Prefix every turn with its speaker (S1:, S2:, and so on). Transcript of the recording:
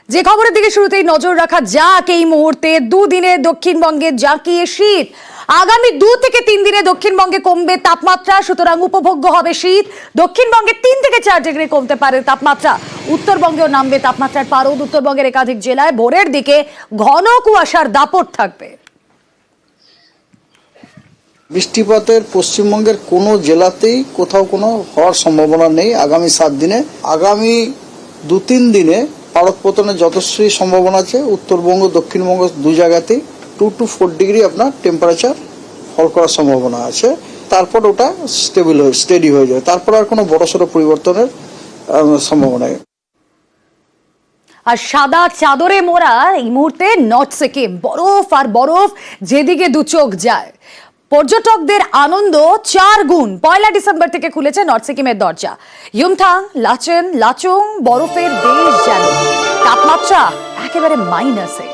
S1: যে খবরের দিকে শুরুতেই নজর রাখা যাক, এই মুহূর্তে দুদিনে দক্ষিণবঙ্গে জাঁকিয়ে শীত। আগামী 2 থেকে 3 দিনে দক্ষিণবঙ্গে কমবে তাপমাত্রা, সুতরাং উপভোগ্য হবে শীত। দক্ষিণবঙ্গে 3 থেকে 4 ডিগ্রি কমতে পারে তাপমাত্রা। উত্তরবঙ্গেও নামবে তাপমাত্রার পারদ। উত্তরবঙ্গের একাধিক জেলায় ভোরের দিকে ঘন কুয়াশার দাপট থাকবে।
S2: বৃষ্টিপাতের পশ্চিমবঙ্গের কোনো জেলাতেই কোথাও কোনো হওয়ার সম্ভাবনা নেই আগামী 7 দিনে। আগামী 2-3 দিনে পারদ পতনের যথেষ্টই সম্ভাবনা আছে। উত্তরবঙ্গ দক্ষিণবঙ্গ দু জায়গাতেই 2 to 4 ডিগ্রি আপনার টেম্পারেচার ফল করার সম্ভাবনা আছে। তারপর ওটা স্টেডি হয়ে যায়, তারপর আর কোনো বড়সড় পরিবর্তনের সম্ভাবনা নেই।
S1: আর সাদা চাদরে মোড়া এই মুহূর্তে নর্থ সিকিম, বরফ আর বরফ যেদিকে দু চোখ যায়। পর্যটকদের আনন্দ 4 গুণ। 1 ডিসেম্বর থেকে খুলেছে নর্থ সিকিমের দরজা। ইউমথাং, লাচেন, লাচুং, বরফের দেশ যেন। তাপমাত্রা একেবারে মাইনাসে।